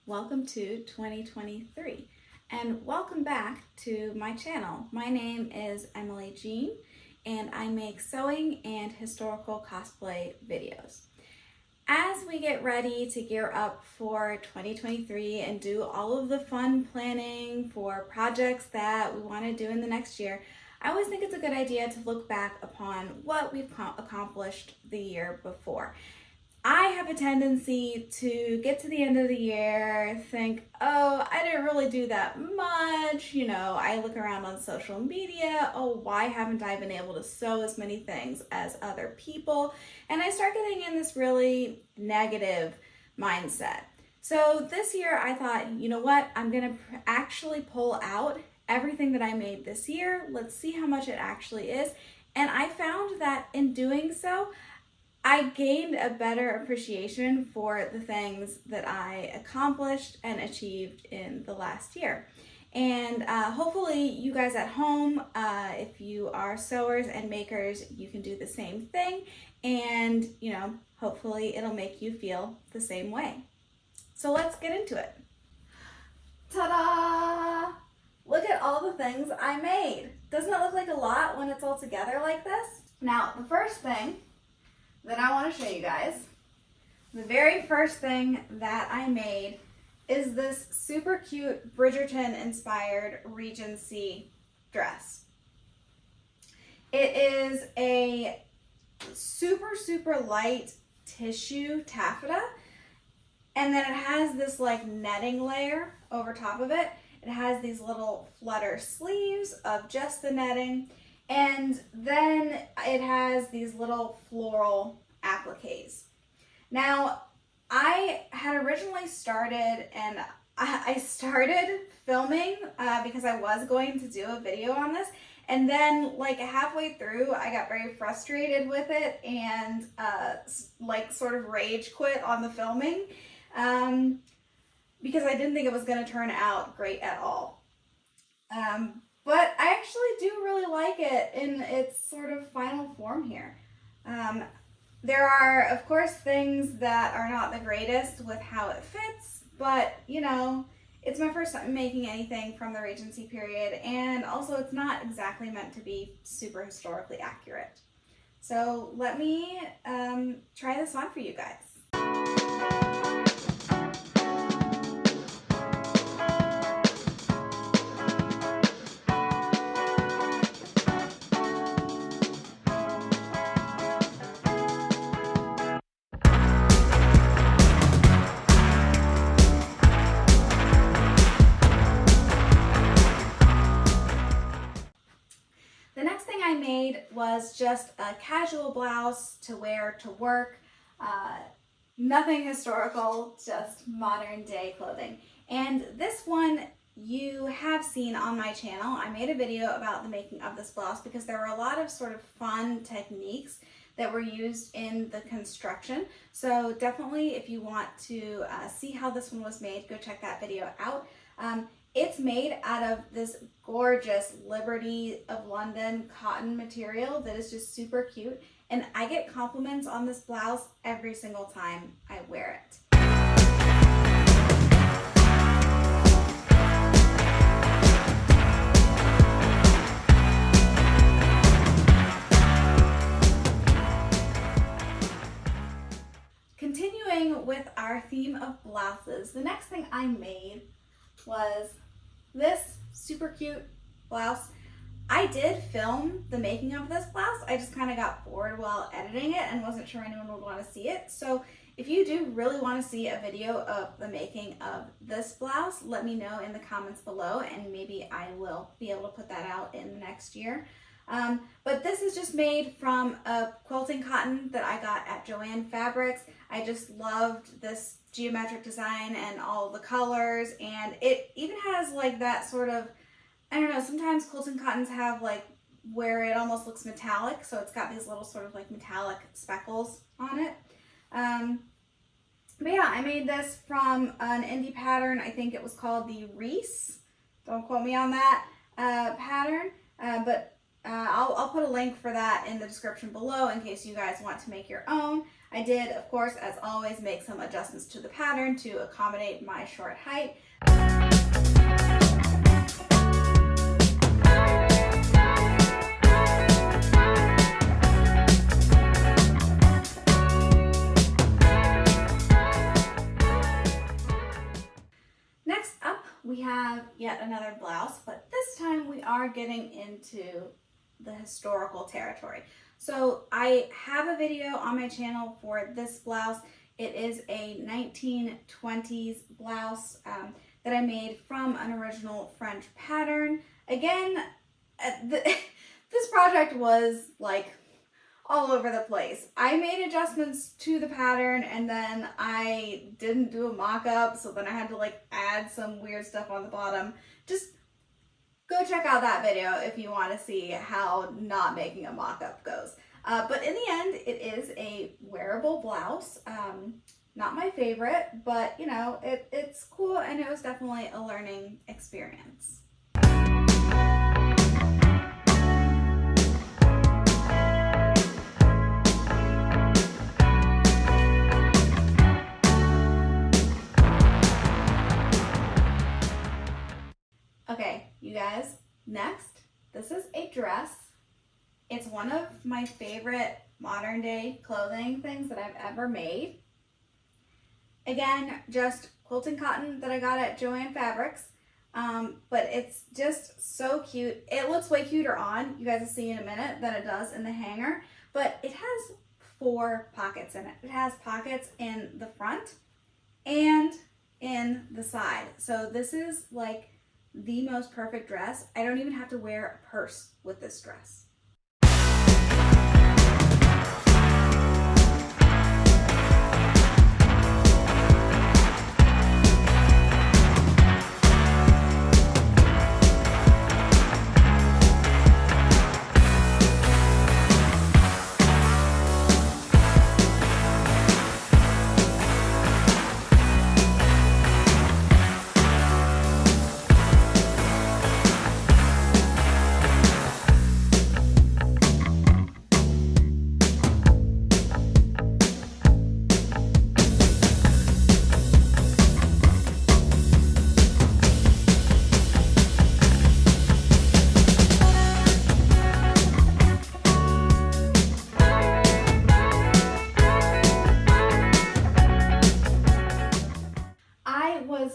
welcome to 2023 and welcome back to my channel. My name is Emily Jean and I make sewing and historical cosplay videos. As we get ready to gear up for 2023 and do all of the fun planning for projects that we want to do in the next year, I always think it's a good idea to look back upon what we've accomplished the year before. I have a tendency to get to the end of the year, think, oh, I didn't really do that much. I look around on social media, oh, why haven't I been able to sew as many things as other people? And I start getting in this really negative mindset. So this year I thought, you know what, I'm gonna actually pull out everything that I made this year. Let's see how much it actually is. And I found that in doing so, I gained a better appreciation for the things that I accomplished and achieved in the last year. And hopefully you guys at home, if you are sewers and makers, you can do the same thing. And, hopefully it'll make you feel the same way. So let's get into it. Ta-da! Look at all the things I made. Doesn't it look like a lot when it's all together like this? Now, the first thing that I want to show you guys, the very first thing that I made is this super cute Bridgerton inspired Regency dress. It is a super light tissue taffeta, and then it has this like netting layer over top of it. It has these little flutter sleeves of just the netting, and then it has these little floral appliques. Now, I had originally started, and I started filming because I was going to do a video on this, and then like halfway through I got very frustrated with it and sort of rage quit on the filming because I didn't think it was going to turn out great at all. But I actually do really like it in its sort of final form here. There are, of course, things that are not the greatest with how it fits, but, it's my first time making anything from the Regency period, and also it's not exactly meant to be super historically accurate. So let me try this on for you guys. I made was just a casual blouse to wear to work, nothing historical, just modern day clothing. And this one you have seen on my channel. I made a video about the making of this blouse because there were a lot of sort of fun techniques that were used in the construction. So definitely if you want to see how this one was made, go check that video out. It's made out of this gorgeous Liberty of London cotton material that is just super cute, and I get compliments on this blouse every single time I wear it. Continuing with our theme of blouses, the next thing I made was this super cute blouse. I did film the making of this blouse. I just kind of got bored while editing it and wasn't sure anyone would want to see it. So if you do really want to see a video of the making of this blouse, let me know in the comments below and maybe I will be able to put that out in the next year. But this is just made from a quilting cotton that I got at Joann Fabrics. I just loved this geometric design and all the colors, and it even has like that sort of, I don't know, sometimes quilting cottons have like where it almost looks metallic, so it's got these little sort of like metallic speckles on it. But yeah, I made this from an indie pattern. I think it was called the Reese. Don't quote me on that pattern, but I'll put a link for that in the description below in case you guys want to make your own. I did, of course, as always, make some adjustments to the pattern to accommodate my short height. Next up, we have yet another blouse, but this time we are getting into the historical territory. So I have a video on my channel for this blouse. It is a 1920s blouse that I made from an original French pattern. Again, this project was like all over the place. I made adjustments to the pattern and then I didn't do a mock-up, so then I had to like add some weird stuff on the bottom. Just go check out that video if you want to see how not making a mock-up goes. But in the end, it is a wearable blouse. Not my favorite, but you know, it's cool and it was definitely a learning experience. Okay, you guys, next, this is a dress. It's one of my favorite modern day clothing things that I've ever made. Again, just quilting cotton that I got at Joann Fabrics, but it's just so cute. It looks way cuter on, you guys will see in a minute, than it does in the hanger, but it has 4 pockets in it. It has pockets in the front and in the side. So this is like the most perfect dress. I don't even have to wear a purse with this dress.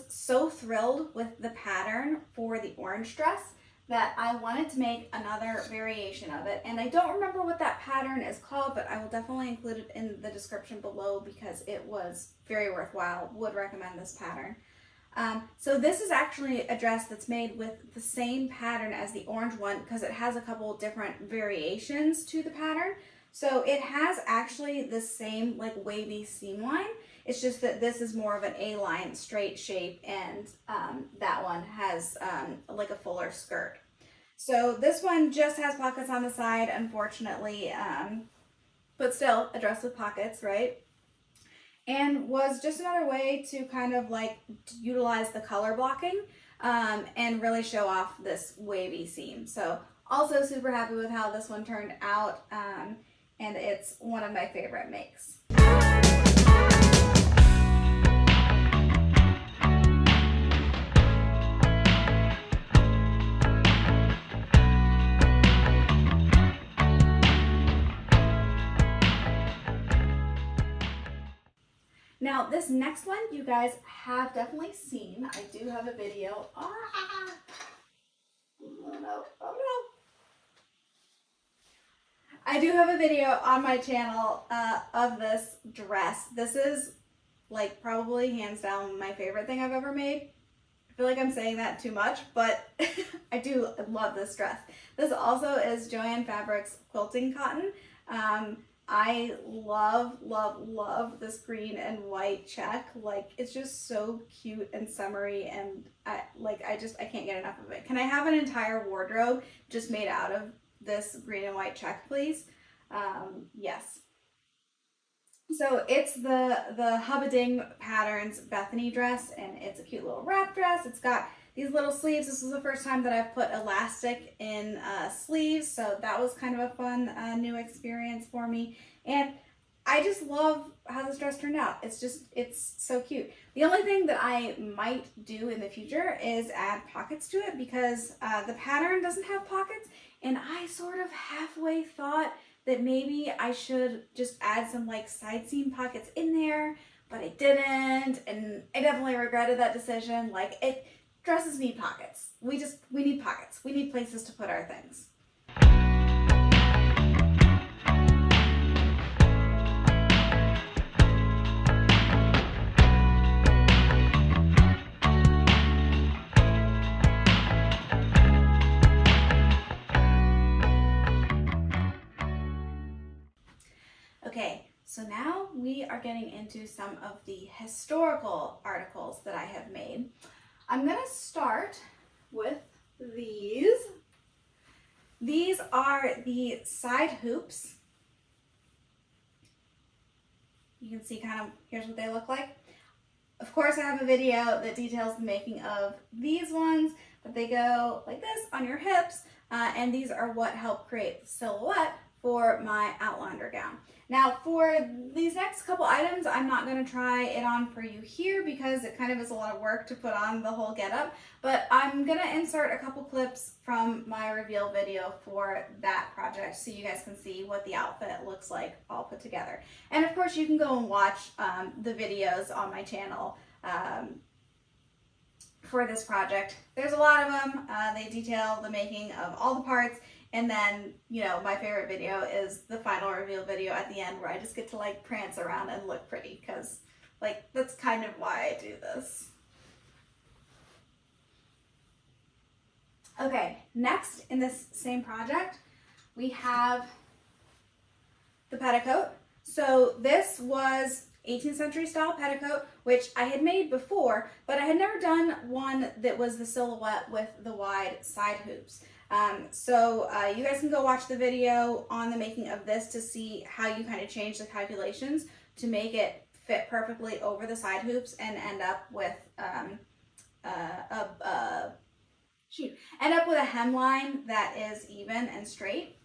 So thrilled with the pattern for the orange dress that I wanted to make another variation of it, and I don't remember what that pattern is called, but I will definitely include it in the description below because it was very worthwhile. Would recommend this pattern. So this is actually a dress that's made with the same pattern as the orange one because it has a couple different variations to the pattern. So it has actually the same like wavy seam line. It's just that this is more of an A-line straight shape and that one has like a fuller skirt. So this one just has pockets on the side, unfortunately, but still a dress with pockets, right? And was just another way to kind of like utilize the color blocking and really show off this wavy seam. So also super happy with how this one turned out, and it's one of my favorite makes. Now this next one you guys have definitely seen. I do have a video. Oh no. I do have a video on my channel of this dress. This is like probably hands down my favorite thing I've ever made. I feel like I'm saying that too much, but I do love this dress. This also is Joann Fabrics quilting cotton. I love this green and white check. Like, it's just so cute and summery, and I can't get enough of it. Can I have an entire wardrobe just made out of this green and white check, please? Yes. So it's the Hubbarding Patterns Bethany dress, and it's a cute little wrap dress. It's got these little sleeves. This was the first time that I've put elastic in sleeves, so that was kind of a fun new experience for me. And I just love how this dress turned out. It's so cute. The only thing that I might do in the future is add pockets to it, because the pattern doesn't have pockets, and I sort of halfway thought that maybe I should just add some like side seam pockets in there, but I didn't, and I definitely regretted that decision. Like, dresses need pockets. We need pockets. We need places to put our things. Okay, so now we are getting into some of the historical articles that I have made. I'm going to start with these. These are the side hoops. You can see kind of, here's what they look like. Of course, I have a video that details the making of these ones, but they go like this on your hips, and these are what help create the silhouette for my Outlander gown. Now, for these next couple items, I'm not going to try it on for you here because it kind of is a lot of work to put on the whole getup, but I'm going to insert a couple clips from my reveal video for that project so you guys can see what the outfit looks like all put together. And of course, you can go and watch the videos on my channel for this project. There's a lot of them. They detail the making of all the parts. And then, you know, my favorite video is the final reveal video at the end where I just get to like prance around and look pretty, because like that's kind of why I do this. Okay, next in this same project, we have the petticoat. So this was 18th century style petticoat, which I had made before, but I had never done one that was the silhouette with the wide side hoops. So you guys can go watch the video on the making of this to see how you kind of change the calculations to make it fit perfectly over the side hoops and end up with a hemline that is even and straight.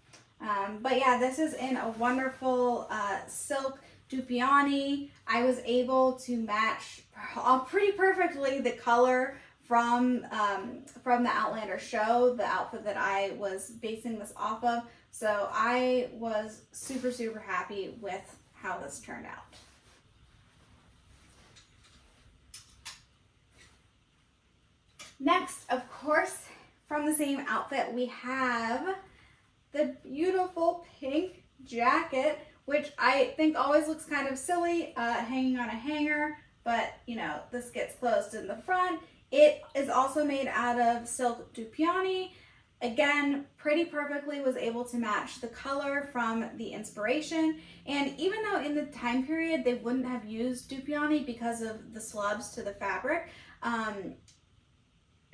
But yeah, this is in a wonderful silk Dupioni. I was able to match pretty perfectly the color from the Outlander show, the outfit that I was basing this off of. So I was super, super happy with how this turned out. Next, of course, from the same outfit, we have the beautiful pink jacket, which I think always looks kind of silly hanging on a hanger, but you know, this gets closed in the front. It is also made out of silk Dupioni. Again, pretty perfectly was able to match the color from the inspiration. And even though in the time period they wouldn't have used Dupioni because of the slubs to the fabric,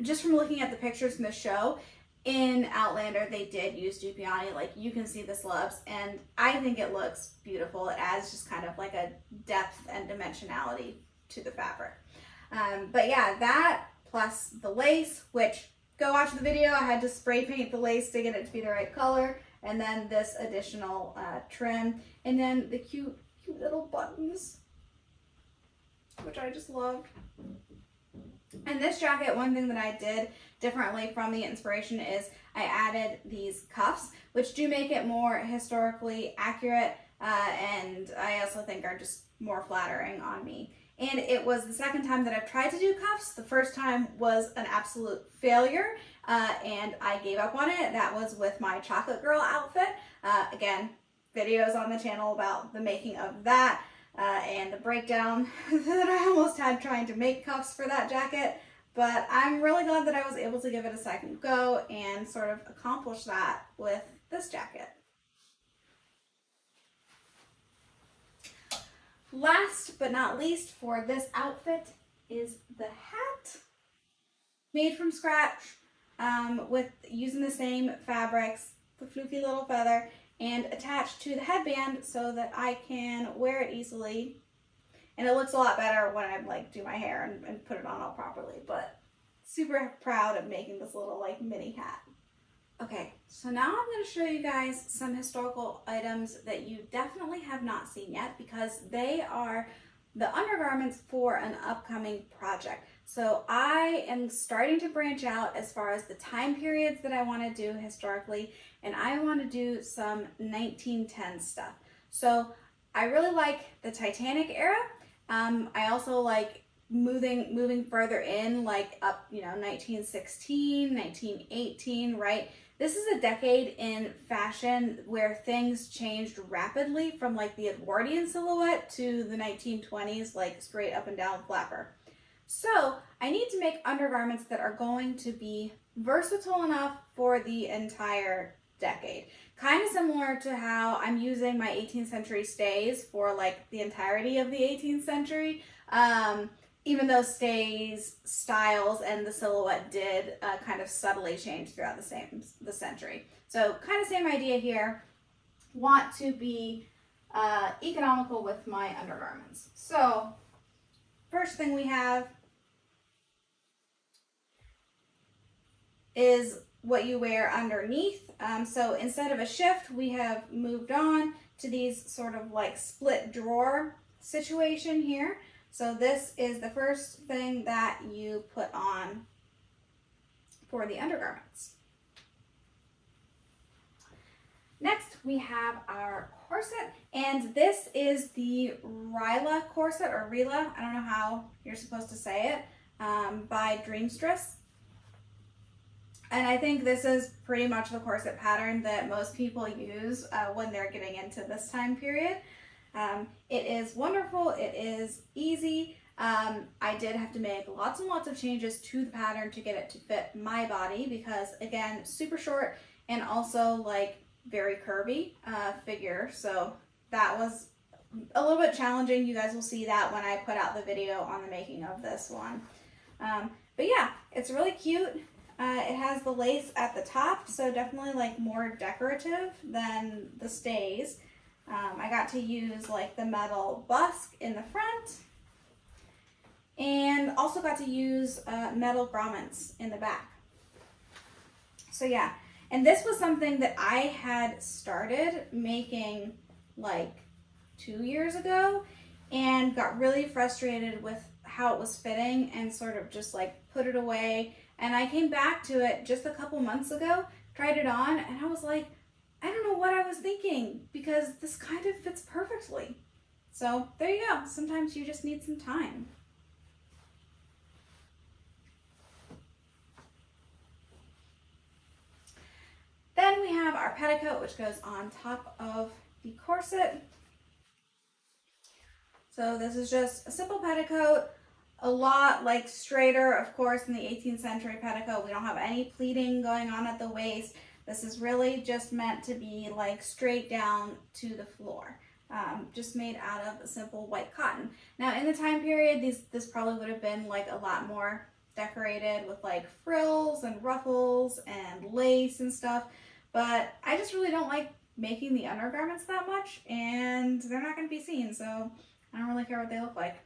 just from looking at the pictures from the show, in Outlander they did use Dupioni. Like, you can see the slubs, and I think it looks beautiful. It adds just kind of like a depth and dimensionality to the fabric. But yeah, that plus the lace, which, go watch the video, I had to spray paint the lace to get it to be the right color, and then this additional trim, and then the cute little buttons, which I just loved. And this jacket, one thing that I did differently from the inspiration is I added these cuffs, which do make it more historically accurate, and I also think are just more flattering on me. And it was the second time that I've tried to do cuffs. The first time was an absolute failure, and I gave up on it. That was with my Chocolate Girl outfit. Again, videos on the channel about the making of that, and the breakdown that I almost had trying to make cuffs for that jacket. But I'm really glad that I was able to give it a second go and sort of accomplish that with this jacket. Last but not least for this outfit is the hat. Made from scratch, with using the same fabrics, the floofy little feather, and attached to the headband so that I can wear it easily. And it looks a lot better when I like do my hair and put it on all properly, but super proud of making this little like mini hat. Okay, so now I'm going to show you guys some historical items that you definitely have not seen yet because they are the undergarments for an upcoming project. So I am starting to branch out as far as the time periods that I want to do historically, and I want to do some 1910 stuff. So I really like the Titanic era. I also like moving further in, like up, 1916, 1918, right? This is a decade in fashion where things changed rapidly from like the Edwardian silhouette to the 1920s, like straight up and down flapper. So I need to make undergarments that are going to be versatile enough for the entire decade. Kind of similar to how I'm using my 18th century stays for like the entirety of the 18th century. Even though stays, styles, and the silhouette did kind of subtly change throughout the century. So kind of same idea here. Want to be economical with my undergarments. So first thing we have is what you wear underneath. So instead of a shift, we have moved on to these sort of like split drawer situation here. So this is the first thing that you put on for the undergarments. Next, we have our corset, and this is the Ryla corset, or Rila, I don't know how you're supposed to say it, by Regency Dress. And I think this is pretty much the corset pattern that most people use when they're getting into this time period. It is wonderful, it is easy. I did have to make lots and lots of changes to the pattern to get it to fit my body because, again, super short and also like very curvy figure. So that was a little bit challenging. You guys will see that when I put out the video on the making of this one. But yeah, it's really cute. It has the lace at the top, so definitely like more decorative than the stays. I got to use like the metal busk in the front and also got to use metal grommets in the back. So yeah, and this was something that I had started making like 2 years ago and got really frustrated with how it was fitting and sort of just like put it away. And I came back to it just a couple months ago, tried it on, and I was like, I don't know what I was thinking because this kind of fits perfectly. So there you go. Sometimes you just need some time. Then we have our petticoat, which goes on top of the corset. So this is just a simple petticoat, a lot like straighter, of course, in the 18th century petticoat. We don't have any pleating going on at the waist. This is really just meant to be like straight down to the floor, just made out of a simple white cotton. Now in the time period, this probably would have been like a lot more decorated with like frills and ruffles and lace and stuff, but I just really don't like making the undergarments that much, and they're not going to be seen, so I don't really care what they look like.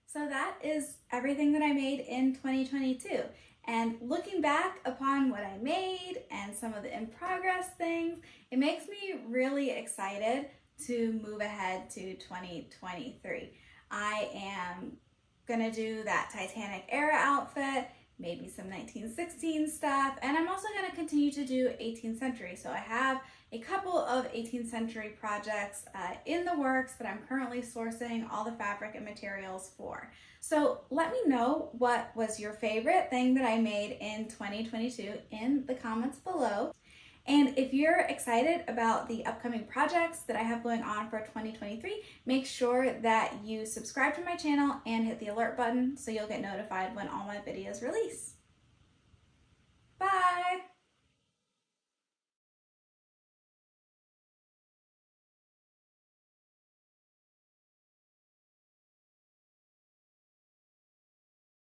So that is everything that I made in 2022. And looking back upon what I made and some of the in progress things, it makes me really excited to move ahead to 2023. I am gonna do that Titanic era outfit, maybe some 1916 stuff, and I'm also gonna continue to do 18th century. So I have a couple of 18th century projects in the works that I'm currently sourcing all the fabric and materials for. So let me know what was your favorite thing that I made in 2022 in the comments below. And if you're excited about the upcoming projects that I have going on for 2023, make sure that you subscribe to my channel and hit the alert button so you'll get notified when all my videos release. Bye!